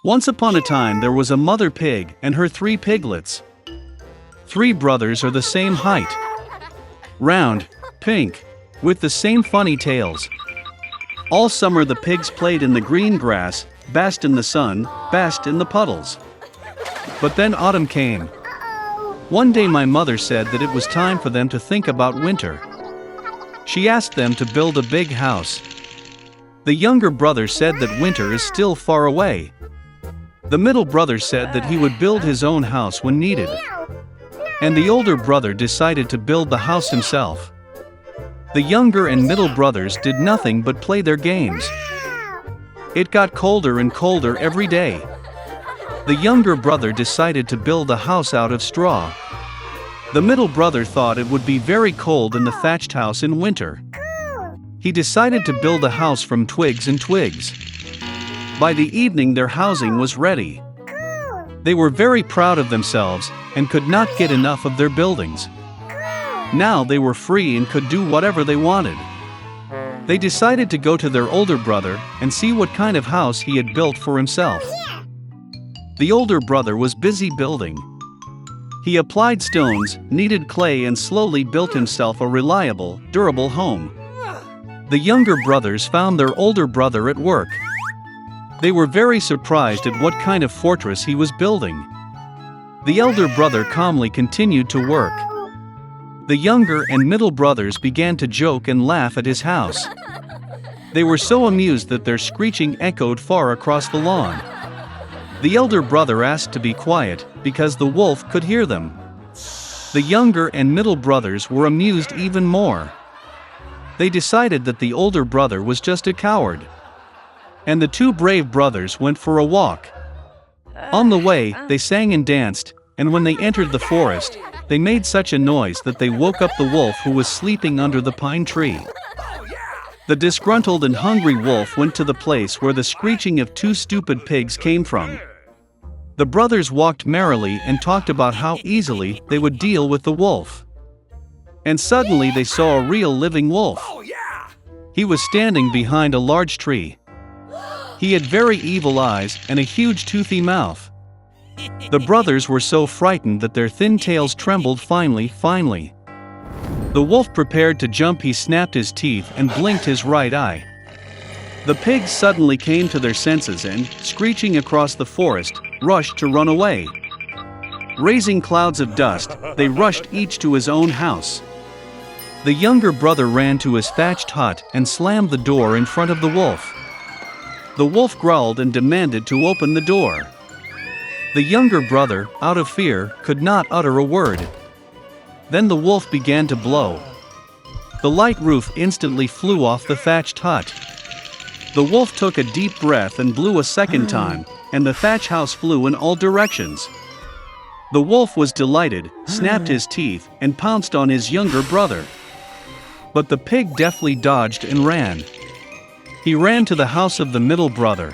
Once upon a time there was a mother pig and her 3 piglets. 3 brothers are the same height. Round, pink, with the same funny tails. All summer the pigs played in the green grass, basked in the sun, basked in the puddles. But then autumn came. One day my mother said that it was time for them to think about winter. She asked them to build a big house. The younger brother said that winter is still far away. The middle brother said that he would build his own house when needed. And the older brother decided to build the house himself. The younger and middle brothers did nothing but play their games. It got colder and colder every day. The younger brother decided to build a house out of straw. The middle brother thought it would be very cold in the thatched house in winter. He decided to build a house from twigs and twigs. By the evening their housing was ready. They were very proud of themselves and could not get enough of their buildings. Now they were free and could do whatever they wanted. They decided to go to their older brother and see what kind of house he had built for himself. The older brother was busy building. He applied stones, kneaded clay and slowly built himself a reliable, durable home. The younger brothers found their older brother at work. They were very surprised at what kind of fortress he was building. The elder brother calmly continued to work. The younger and middle brothers began to joke and laugh at his house. They were so amused that their screeching echoed far across the lawn. The elder brother asked to be quiet because the wolf could hear them. The younger and middle brothers were amused even more. They decided that the older brother was just a coward. And the 2 brave brothers went for a walk. On the way, they sang and danced, and when they entered the forest, they made such a noise that they woke up the wolf who was sleeping under the pine tree. The disgruntled and hungry wolf went to the place where the screeching of 2 stupid pigs came from. The brothers walked merrily and talked about how easily they would deal with the wolf. And suddenly they saw a real living wolf. He was standing behind a large tree. He had very evil eyes and a huge toothy mouth. The brothers were so frightened that their thin tails trembled finely. The wolf prepared to jump. He snapped his teeth and blinked his right eye. The pigs suddenly came to their senses and, screeching across the forest, rushed to run away. Raising clouds of dust, they rushed each to his own house. The younger brother ran to his thatched hut and slammed the door in front of the wolf. The wolf growled and demanded to open the door. The younger brother, out of fear, could not utter a word. Then the wolf began to blow. The light roof instantly flew off the thatched hut. The wolf took a deep breath and blew a second time, and the thatch house flew in all directions. The wolf was delighted, snapped his teeth, and pounced on his younger brother. But the pig deftly dodged and ran. He ran to the house of the middle brother.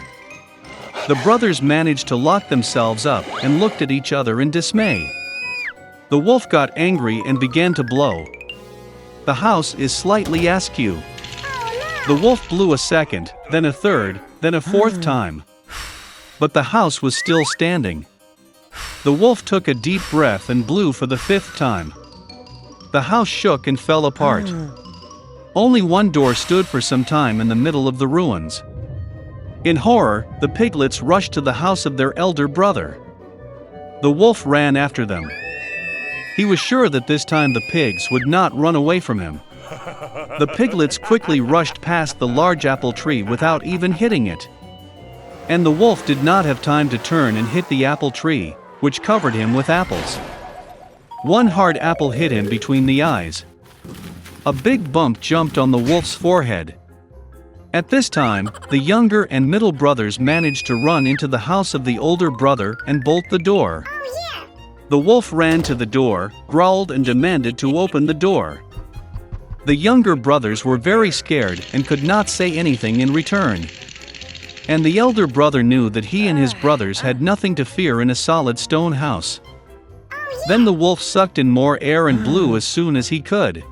The brothers managed to lock themselves up and looked at each other in dismay. The wolf got angry and began to blow. The house is slightly askew. The wolf blew a second, then a third, then a fourth time. But the house was still standing. The wolf took a deep breath and blew for the 5th time. The house shook and fell apart. Only one door stood for some time in the middle of the ruins. In horror, the piglets rushed to the house of their elder brother. The wolf ran after them. He was sure that this time the pigs would not run away from him. The piglets quickly rushed past the large apple tree without even hitting it. And the wolf did not have time to turn and hit the apple tree, which covered him with apples. One hard apple hit him between the eyes. A big bump jumped on the wolf's forehead. At this time, the younger and middle brothers managed to run into the house of the older brother and bolt the door. The wolf ran to the door, growled and demanded to open the door. The younger brothers were very scared and could not say anything in return. And the elder brother knew that he and his brothers had nothing to fear in a solid stone house. Then the wolf sucked in more air and blew as soon as he could.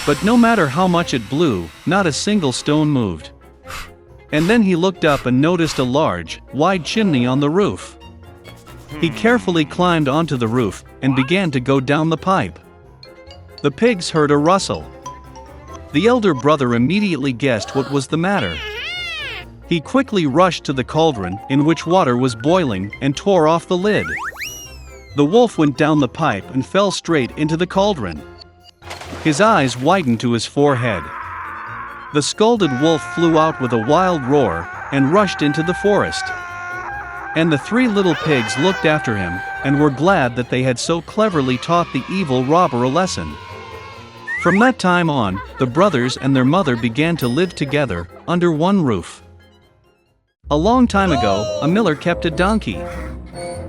But no matter how much it blew, not a single stone moved. And then he looked up and noticed a large, wide chimney on the roof. He carefully climbed onto the roof and began to go down the pipe. The pigs heard a rustle. The elder brother immediately guessed what was the matter. He quickly rushed to the cauldron in which water was boiling and tore off the lid. The wolf went down the pipe and fell straight into the cauldron. His eyes widened to his forehead. The scalded wolf flew out with a wild roar and rushed into the forest. And the three little pigs looked after him and were glad that they had so cleverly taught the evil robber a lesson. From that time on, the brothers and their mother began to live together under one roof. A long time ago, a miller kept a donkey.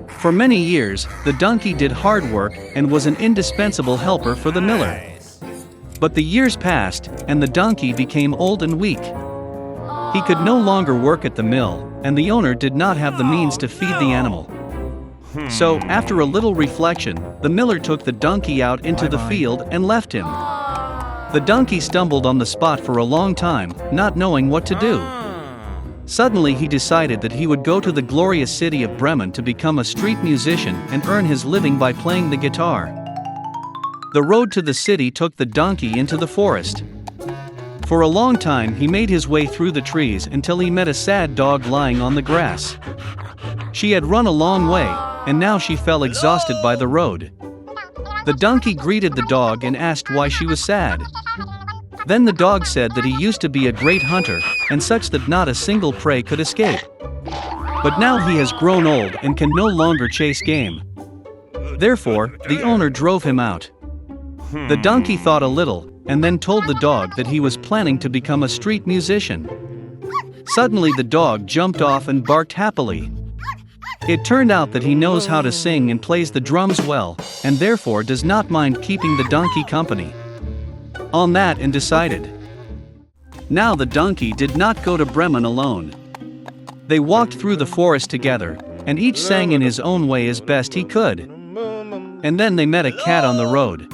For many years, the donkey did hard work and was an indispensable helper for the miller. But the years passed, and the donkey became old and weak. He could no longer work at the mill, and the owner did not have the means to feed the animal. So, after a little reflection, the miller took the donkey out into the field and left him. The donkey stumbled on the spot for a long time, not knowing what to do. Suddenly he decided that he would go to the glorious city of Bremen to become a street musician and earn his living by playing the guitar. The road to the city took the donkey into the forest. For a long time he made his way through the trees until he met a sad dog lying on the grass. She had run a long way, and now she fell exhausted by the road. The donkey greeted the dog and asked why she was sad. Then the dog said that he used to be a great hunter, and such that not a single prey could escape. But now he has grown old and can no longer chase game. Therefore, the owner drove him out. The donkey thought a little, and then told the dog that he was planning to become a street musician. Suddenly the dog jumped off and barked happily. It turned out that he knows how to sing and plays the drums well, and therefore does not mind keeping the donkey company. On that and decided. Now the donkey did not go to Bremen alone. They walked through the forest together, and each sang in his own way as best he could. And then they met a cat on the road.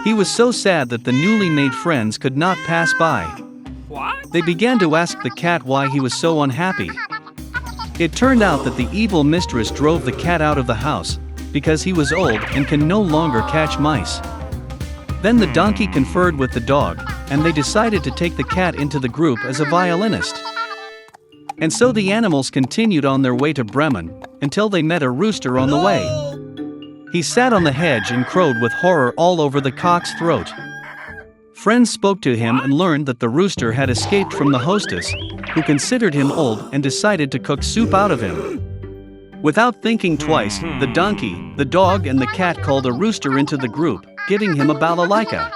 He was so sad that the newly made friends could not pass by. They began to ask the cat why he was so unhappy. It turned out that the evil mistress drove the cat out of the house, because he was old and can no longer catch mice. Then the donkey conferred with the dog, and they decided to take the cat into the group as a violinist. And so the animals continued on their way to Bremen, until they met a rooster on the way. He sat on the hedge and crowed with horror all over the cock's throat. Friends spoke to him and learned that the rooster had escaped from the hostess, who considered him old and decided to cook soup out of him. Without thinking twice, the donkey, the dog and the cat called a rooster into the group, giving him a balalaika.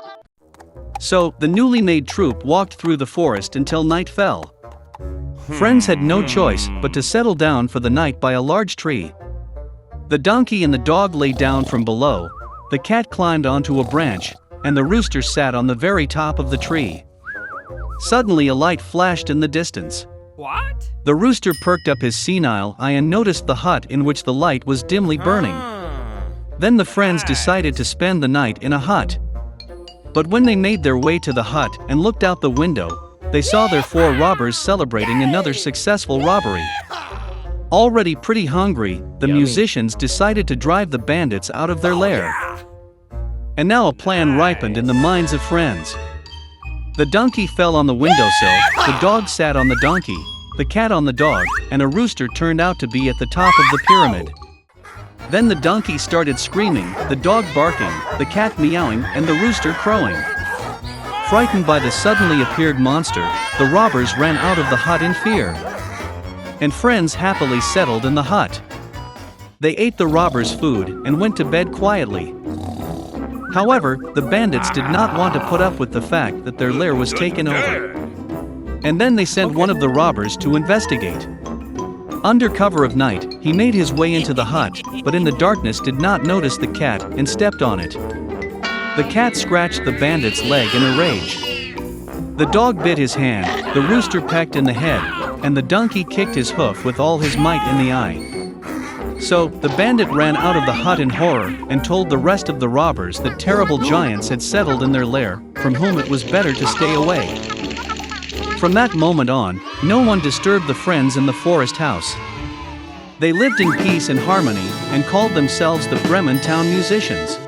So, the newly made troupe walked through the forest until night fell. Friends had no choice but to settle down for the night by a large tree. The donkey and the dog lay down from below, the cat climbed onto a branch, and the rooster sat on the very top of the tree. Suddenly a light flashed in the distance. What? The rooster perked up his senile eye and noticed the hut in which the light was dimly burning. Then the friends decided to spend the night in a hut. But when they made their way to the hut and looked out the window, they saw their four robbers celebrating another successful robbery. Already pretty hungry, the musicians decided to drive the bandits out of their lair. And now a plan ripened in the minds of friends. The donkey fell on the windowsill, the dog sat on the donkey, the cat on the dog, and a rooster turned out to be at the top of the pyramid. Then the donkey started screaming, the dog barking, the cat meowing, and the rooster crowing. Frightened by the suddenly appeared monster, the robbers ran out of the hut in fear. And friends happily settled in the hut. They ate the robbers' food and went to bed quietly. However, the bandits did not want to put up with the fact that their lair was taken over. And then they sent one of the robbers to investigate. Under cover of night, he made his way into the hut, but in the darkness did not notice the cat and stepped on it. The cat scratched the bandit's leg in a rage. The dog bit his hand, the rooster pecked in the head, and the donkey kicked his hoof with all his might in the eye. So, the bandit ran out of the hut in horror and told the rest of the robbers that terrible giants had settled in their lair, from whom it was better to stay away. From that moment on, no one disturbed the friends in the forest house. They lived in peace and harmony and called themselves the Bremen town musicians.